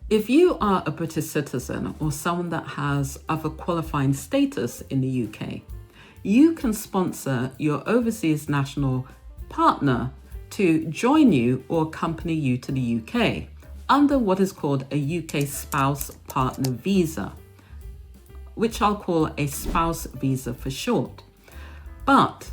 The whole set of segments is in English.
If you are a British citizen or someone that has other qualifying status in the UK, you can sponsor your overseas national partner to join you or accompany you to the UK under what is called a UK spouse partner visa, which I'll call a spouse visa for short. But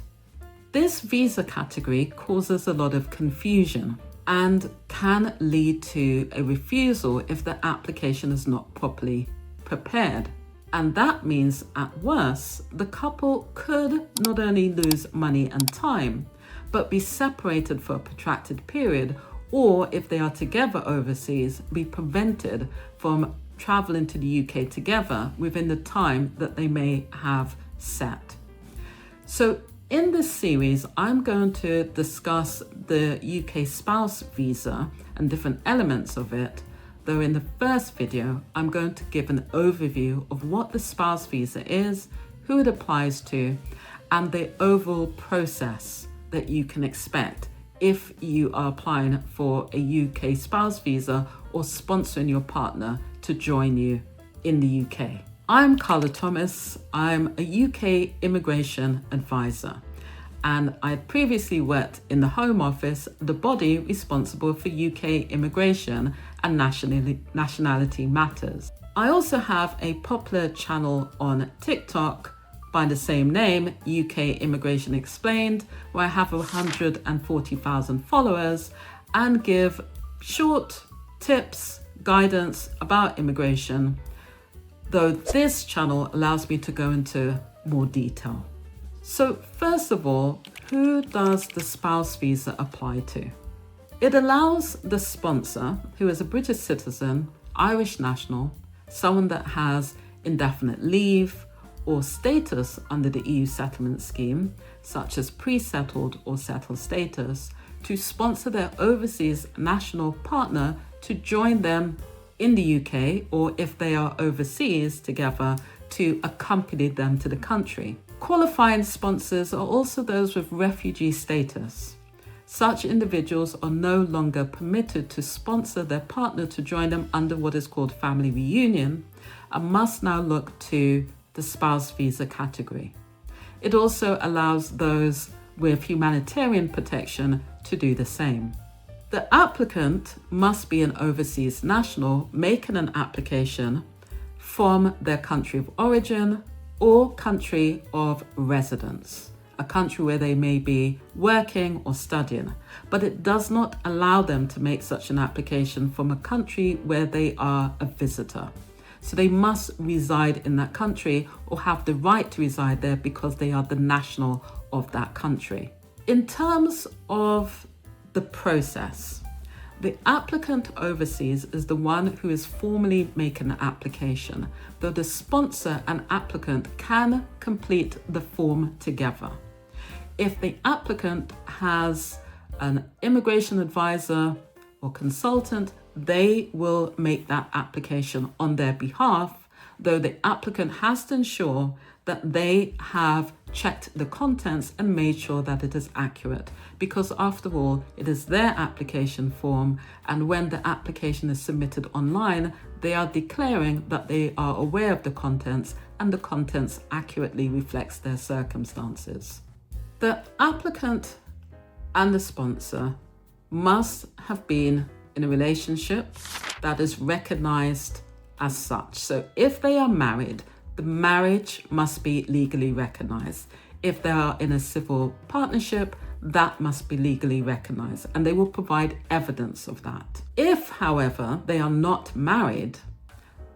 this visa category causes a lot of confusion and can lead to a refusal if the application is not properly prepared. And that means, at worst, the couple could not only lose money and time, but be separated for a protracted period, or if they are together overseas, be prevented from traveling to the UK together within the time that they may have set. So in this series, I'm going to discuss the UK spouse visa and different elements of it, though in the first video, I'm going to give an overview of what the spouse visa is, who it applies to, and the overall process that you can expect if you are applying for a UK spouse visa or sponsoring your partner to join you in the UK. I'm Carla Thomas. I'm a UK immigration advisor, and I previously worked in the Home Office, the body responsible for UK immigration and nationality matters. I also have a popular channel on TikTok by the same name, UK Immigration Explained, where I have 140,000 followers and give short tips, guidance about immigration, though this channel allows me to go into more detail. So first of all, who does the spouse visa apply to? It allows the sponsor, who is a British citizen, Irish national, someone that has indefinite leave or status under the EU settlement scheme, such as pre-settled or settled status, to sponsor their overseas national partner to join them in the UK, or if they are overseas together, to accompany them to the country. Qualifying sponsors are also those with refugee status. Such individuals are no longer permitted to sponsor their partner to join them under what is called family reunion and must now look to the spouse visa category. It also allows those with humanitarian protection to do the same. The applicant must be an overseas national making an application from their country of origin or country of residence, a country where they may be working or studying, but it does not allow them to make such an application from a country where they are a visitor. So they must reside in that country or have the right to reside there because they are the national of that country. In terms of the process, the applicant overseas is the one who is formally making an application, though the sponsor and applicant can complete the form together. If the applicant has an immigration advisor or consultant, they will make that application on their behalf, though the applicant has to ensure that they have checked the contents and made sure that it is accurate, because after all, it is their application form, and when the application is submitted online, they are declaring that they are aware of the contents and the contents accurately reflects their circumstances. The applicant and the sponsor must have been in a relationship that is recognized as such. So if they are married, the marriage must be legally recognized. If they are in a civil partnership, that must be legally recognized, and they will provide evidence of that. If, however, they are not married,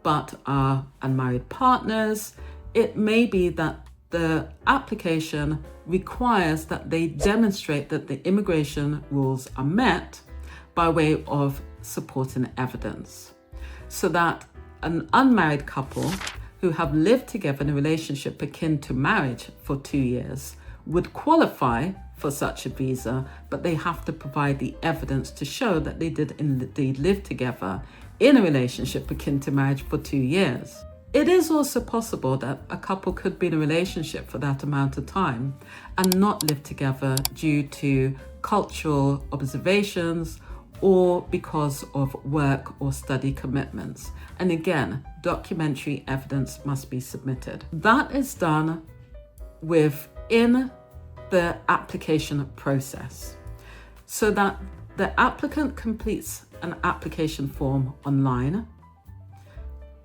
but are unmarried partners, it may be that the application requires that they demonstrate that the immigration rules are met by way of supporting evidence, so that an unmarried couple who have lived together in a relationship akin to marriage for 2 years would qualify for such a visa, but they have to provide the evidence to show that they did indeed live together in a relationship akin to marriage for 2 years. It is also possible that a couple could be in a relationship for that amount of time and not live together due to cultural observations or because of work or study commitments. And again, documentary evidence must be submitted. That is done within the application process, so that the applicant completes an application form online.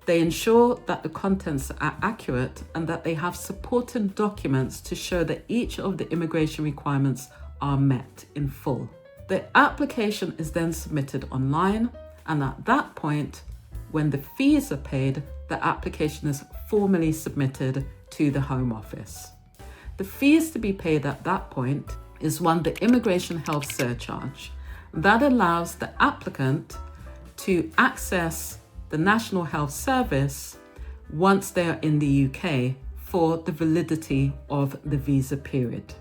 They ensure that the contents are accurate and that they have supporting documents to show that each of the immigration requirements are met in full. The application is then submitted online, and at that point, when the fees are paid, the application is formally submitted to the Home Office. The fees to be paid at that point is the immigration health surcharge. That allows the applicant to access the National Health Service once they are in the UK for the validity of the visa period.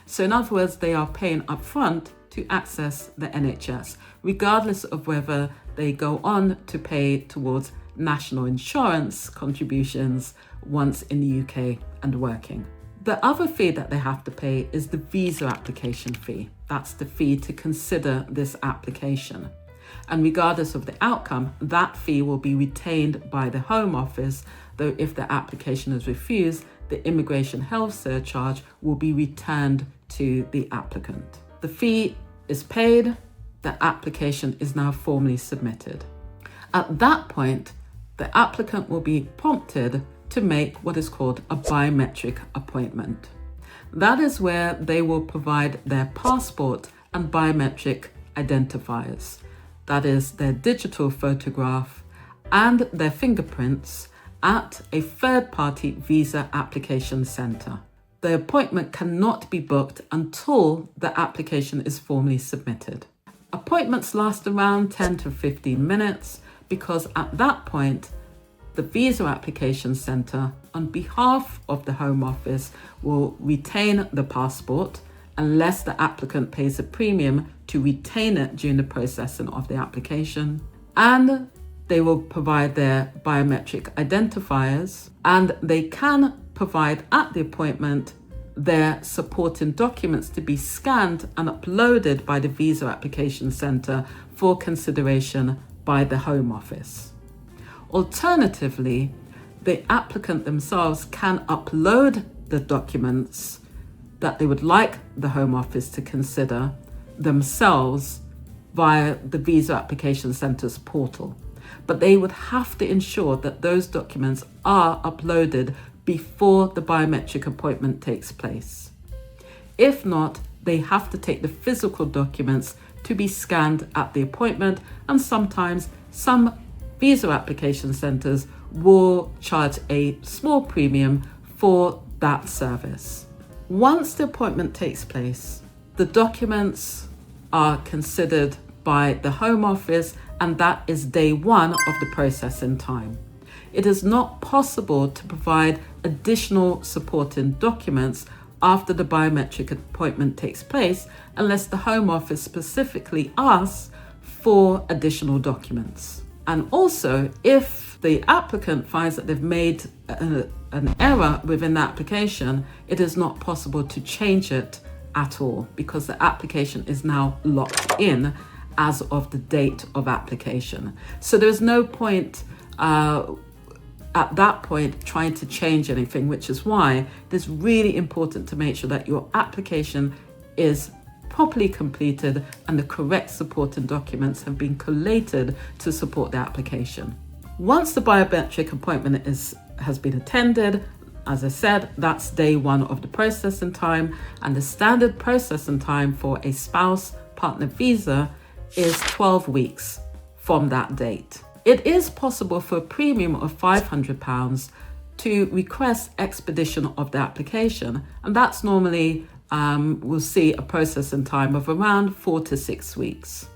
So in other words, they are paying upfront to access the NHS, regardless of whether they go on to pay towards national insurance contributions once in the UK and working. The other fee that they have to pay is the visa application fee. That's the fee to consider this application. And regardless of the outcome, that fee will be retained by the Home Office, though if the application is refused, the immigration health surcharge will be returned to the applicant. The fee is paid, the application is now formally submitted. At that point, the applicant will be prompted to make what is called a biometric appointment. That is where they will provide their passport and biometric identifiers. That is their digital photograph and their fingerprints at a third-party visa application centre. The appointment cannot be booked until the application is formally submitted. Appointments last around 10 to 15 minutes because at that point, the visa application centre, on behalf of the Home Office, will retain the passport unless the applicant pays a premium to retain it during the processing of the application. And they will provide their biometric identifiers, and they can provide at the appointment their supporting documents to be scanned and uploaded by the visa application centre for consideration by the Home Office. Alternatively, the applicant themselves can upload the documents that they would like the Home Office to consider themselves via the visa application centre's portal. But they would have to ensure that those documents are uploaded before the biometric appointment takes place. If not, they have to take the physical documents to be scanned at the appointment, and sometimes some visa application centres will charge a small premium for that service. Once the appointment takes place, the documents are considered by the Home Office, and that is day one of the processing time. It is not possible to provide additional supporting documents after the biometric appointment takes place unless the Home Office specifically asks for additional documents. And also, if the applicant finds that they've made an error within the application, it is not possible to change it at all because the application is now locked in as of the date of application. So there's no point at that point trying to change anything, which is why it is really important to make sure that your application is properly completed and the correct supporting documents have been collated to support the application. Once the biometric appointment has been attended, as I said, that's day one of the processing time, and the standard processing time for a spouse partner visa is 12 weeks from that date. It is possible for a premium of £500 to request expedition of the application, and that's normally we'll see a processing time of around 4 to 6 weeks.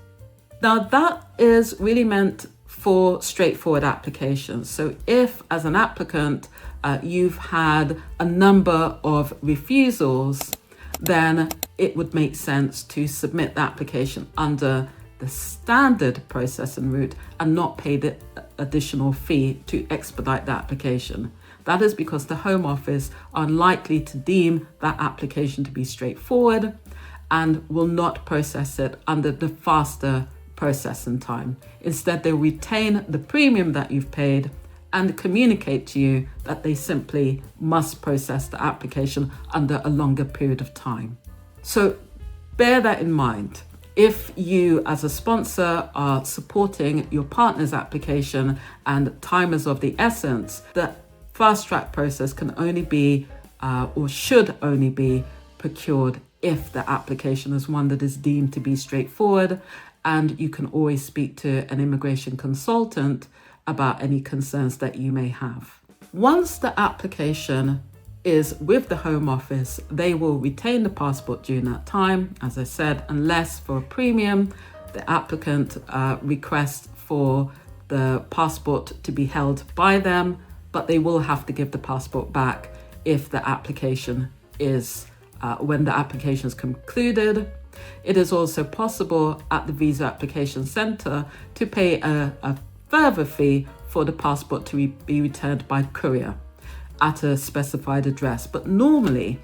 Now that is really meant for straightforward applications. So if as an applicant you've had a number of refusals, then it would make sense to submit the application under the standard processing route and not pay the additional fee to expedite the application. That is because the Home Office are unlikely to deem that application to be straightforward and will not process it under the faster processing time. Instead, they'll retain the premium that you've paid and communicate to you that they simply must process the application under a longer period of time. So bear that in mind. If you as a sponsor are supporting your partner's application and time is of the essence, the fast track process can only be or should only be procured if the application is one that is deemed to be straightforward, and you can always speak to an immigration consultant about any concerns that you may have. Once the application is with the Home Office, they will retain the passport during that time, as I said, unless for a premium, the applicant requests for the passport to be held by them, but they will have to give the passport back if the application is, when the application is concluded. It is also possible at the Visa Application Centre to pay a further fee for the passport to be returned by courier at a specified address. But normally,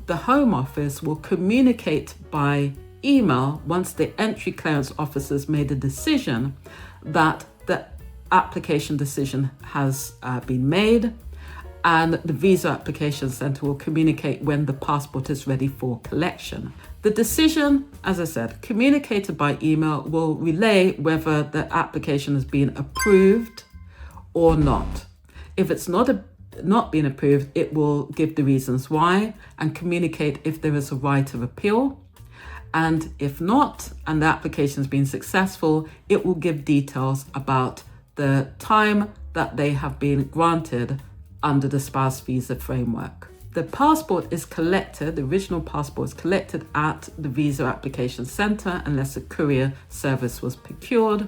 the Home Office will communicate by email once the entry clearance officers made a decision that the application decision has been made, and the Visa Application Centre will communicate when the passport is ready for collection. The decision, as I said, communicated by email, will relay whether the application has been approved or not. If it's not been approved, it will give the reasons why and communicate if there is a right of appeal. And if not, and the application has been successful, it will give details about the time that they have been granted under the spouse visa framework. The passport is collected, the original passport is collected at the Visa Application Centre unless a courier service was procured.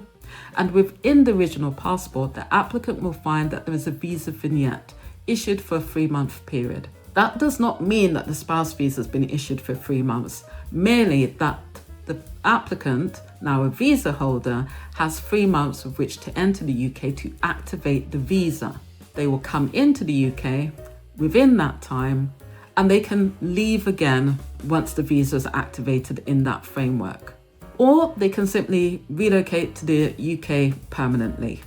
And within the original passport, the applicant will find that there is a visa vignette issued for a 3-month period. That does not mean that the spouse visa has been issued for 3 months, merely that the applicant, now a visa holder, has 3 months of which to enter the UK to activate the visa. They will come into the UK within that time, and they can leave again once the visa is activated in that framework. Or they can simply relocate to the UK permanently.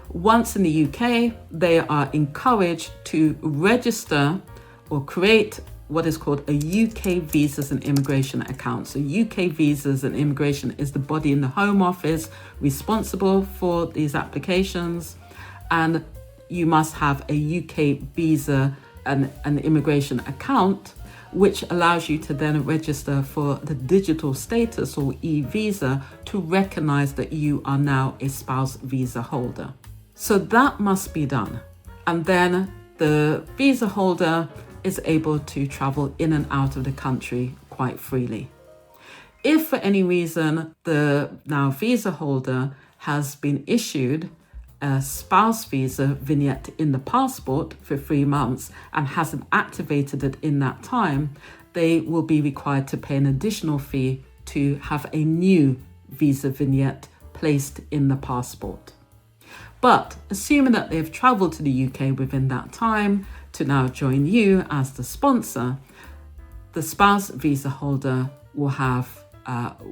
Once in the UK, they are encouraged to register or create what is called a UK Visas and Immigration account. So UK Visas and Immigration is the body in the Home Office responsible for these applications, and you must have a UK Visa and Immigration account, which allows you to then register for the digital status or e-visa to recognize that you are now a spouse visa holder. So that must be done. And then the visa holder is able to travel in and out of the country quite freely. If for any reason the now visa holder has been issued a spouse visa vignette in the passport for 3 months and hasn't activated it in that time, they will be required to pay an additional fee to have a new visa vignette placed in the passport. But assuming that they've traveled to the UK within that time to now join you as the sponsor, the spouse visa holder will have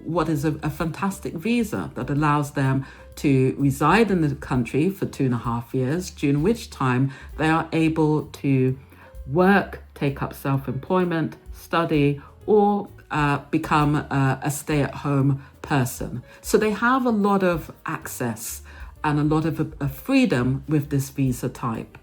what is a fantastic visa that allows them to reside in the country for 2.5 years, during which time they are able to work, take up self-employment, study, or become a stay-at-home person. So they have a lot of access and a lot of freedom with this visa type,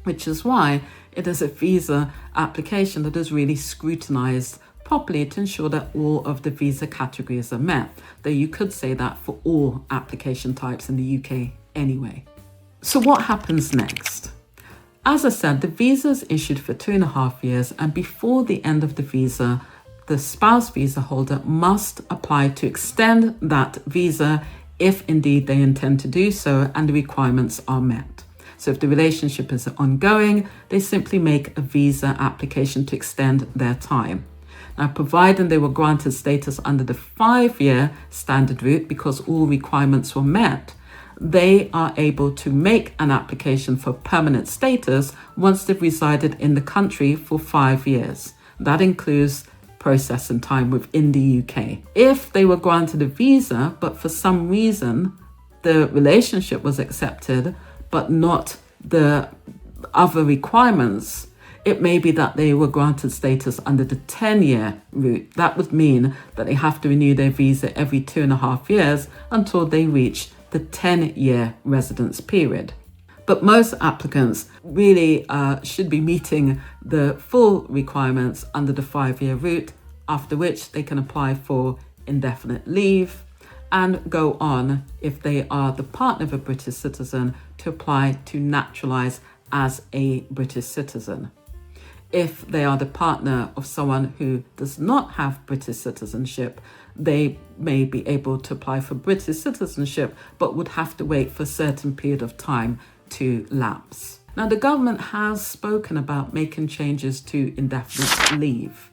which is why it is a visa application that is really scrutinized properly to ensure that all of the visa categories are met, though you could say that for all application types in the UK anyway. So what happens next? As I said, the visa is issued for 2.5 years, and before the end of the visa, the spouse visa holder must apply to extend that visa if indeed they intend to do so and the requirements are met. So if the relationship is ongoing, they simply make a visa application to extend their time. Now, provided they were granted status under the 5-year standard route because all requirements were met, they are able to make an application for permanent status once they've resided in the country for 5 years. That includes process and time within the UK. If they were granted a visa, but for some reason the relationship was accepted, but not the other requirements, it may be that they were granted status under the 10-year route. That would mean that they have to renew their visa every 2.5 years until they reach the 10-year residence period. But most applicants really should be meeting the full requirements under the 5-year route, after which they can apply for indefinite leave and go on, if they are the partner of a British citizen, to apply to naturalise as a British citizen. If they are the partner of someone who does not have British citizenship, they may be able to apply for British citizenship, but would have to wait for a certain period of time to lapse. Now, the government has spoken about making changes to indefinite leave,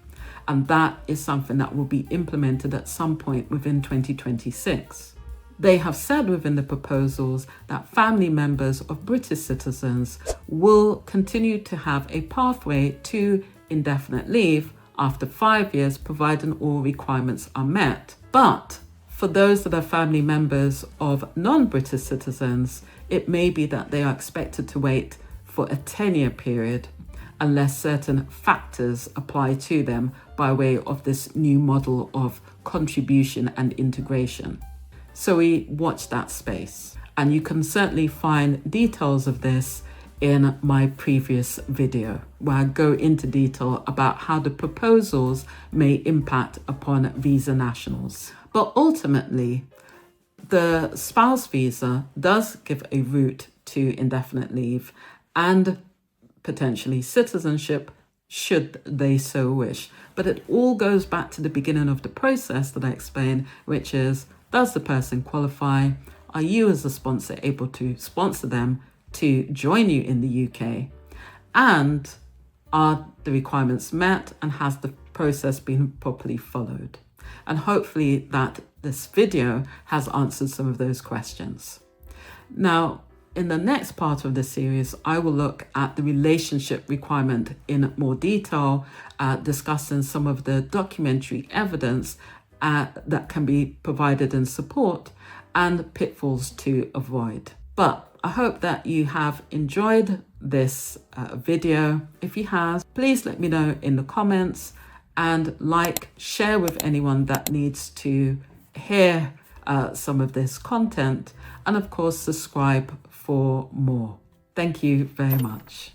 and that is something that will be implemented at some point within 2026. They have said within the proposals that family members of British citizens will continue to have a pathway to indefinite leave after 5 years, providing all requirements are met. But for those that are family members of non-British citizens, it may be that they are expected to wait for a 10-year period unless certain factors apply to them by way of this new model of contribution and integration. So we watch that space, and you can certainly find details of this in my previous video, where I go into detail about how the proposals may impact upon visa nationals. But ultimately, the spouse visa does give a route to indefinite leave and potentially citizenship, should they so wish. But it all goes back to the beginning of the process that I explained, which is, does the person qualify? Are you as a sponsor able to sponsor them to join you in the UK? And are the requirements met, and has the process been properly followed? And hopefully that this video has answered some of those questions. Now, in the next part of this series, I will look at the relationship requirement in more detail, discussing some of the documentary evidence that can be provided in support and pitfalls to avoid. But I hope that you have enjoyed this video. If you have, please let me know in the comments, and share with anyone that needs to hear some of this content, and of course subscribe for more. Thank you very much.